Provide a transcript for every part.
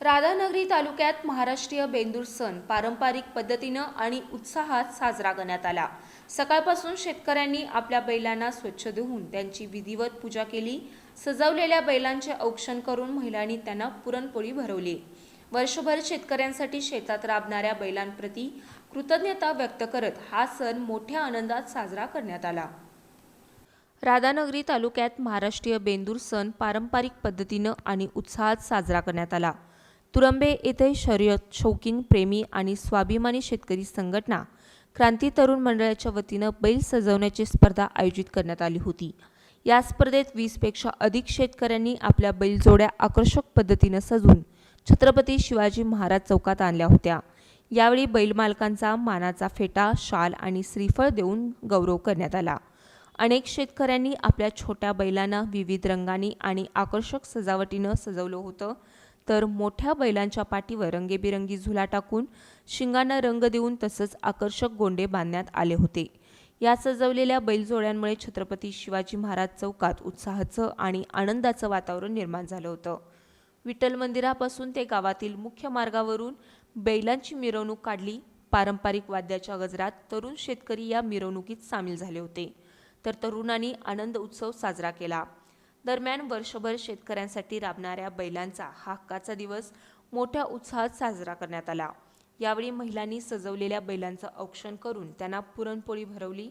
राधानगरी तालुक्यात महाराष्ट्रीय बेंदूर सण पारंपरिक पद्धतीनं आणि उत्साहात साजरा करण्यात आला। सकाळपासून शेतकऱ्यांनी आपल्या बैलांना स्वच्छ धुवून त्यांची विधिवत पूजा केली। सजवलेल्या बैलांचे औक्षण करून महिलांनी त्यांना पुरणपोळी भरवली। वर्षभर शेतकऱ्यांसाठी शेतात राबणाऱ्या बैलांप्रती कृतज्ञता व्यक्त करत हा सण मोठ्या आनंदात साजरा करण्यात आला। राधानगरी तालुक्यात महाराष्ट्रीय बेंदूर सण पारंपरिक पद्धतीनं आणि उत्साहात साजरा करण्यात आला। तुरंबे येथे शर्यत शौकीन प्रेमी आणि स्वाभिमानी शेतकरी संघटना क्रांती तरुण मंडळाच्या वतीनं बैल सजवण्याची स्पर्धा आयोजित करण्यात आली होती। या स्पर्धेत 20 पेक्षा अधिक शेतकऱ्यांनी आपल्या बैलजोड्या आकर्षक पद्धतीनं सजवून छत्रपती शिवाजी महाराज चौकात आणल्या होत्या। यावेळी बैल मालकांचा मानाचा फेटा, शाल आणि श्रीफळ देऊन गौरव करण्यात आला। अनेक शेतकऱ्यांनी आपल्या छोट्या बैलांना विविध रंगांनी आणि आकर्षक सजावटीनं सजवलं होतं, तर मोठ्या बैलांच्या पाठीवर रंगीबेरंगी झुला टाकून शिंगांना रंग देऊन तसंच आकर्षक गोंडे बांधण्यात आले होते। या सजवलेल्या बैलजोड्यांमुळे छत्रपती शिवाजी महाराज चौकात उत्साहाचं आणि आनंदाचं वातावरण निर्माण झालं होतं। विठ्ठल मंदिरापासून ते गावातील मुख्य मार्गावरून बैलांची मिरवणूक काढली। पारंपरिक वाद्याच्या गजरात तरुण शेतकरी या मिरवणुकीत सामील झाले होते, तर तरुणांनी आनंद उत्सव साजरा केला। दरम्यान वर्षभर शेतकऱ्यांसाठी राबणाऱ्या बैलांचा हा हक्काचा दिवस मोठ्या उत्साहात साजरा करण्यात आला। यावेळी महिलांनी सजवलेल्या बैलांचं औक्षण करून त्यांना पुरणपोळी भरवली।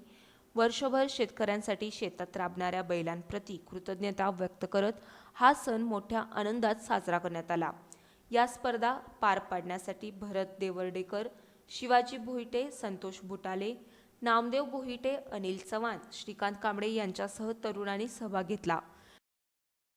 वर्षभर शेतकऱ्यांसाठी शेतात राबणाऱ्या बैलांप्रती कृतज्ञता व्यक्त करत हा सण मोठ्या आनंदात साजरा करण्यात आला। या स्पर्धा पार पाडण्यासाठी भरत देवर्डेकर, शिवाजी भोईटे, संतोष बुटाले, नामदेव भोईटे, अनिल चव्हाण, श्रीकांत कांबळे यांच्यासह तरुणांनी सहभाग घेतला।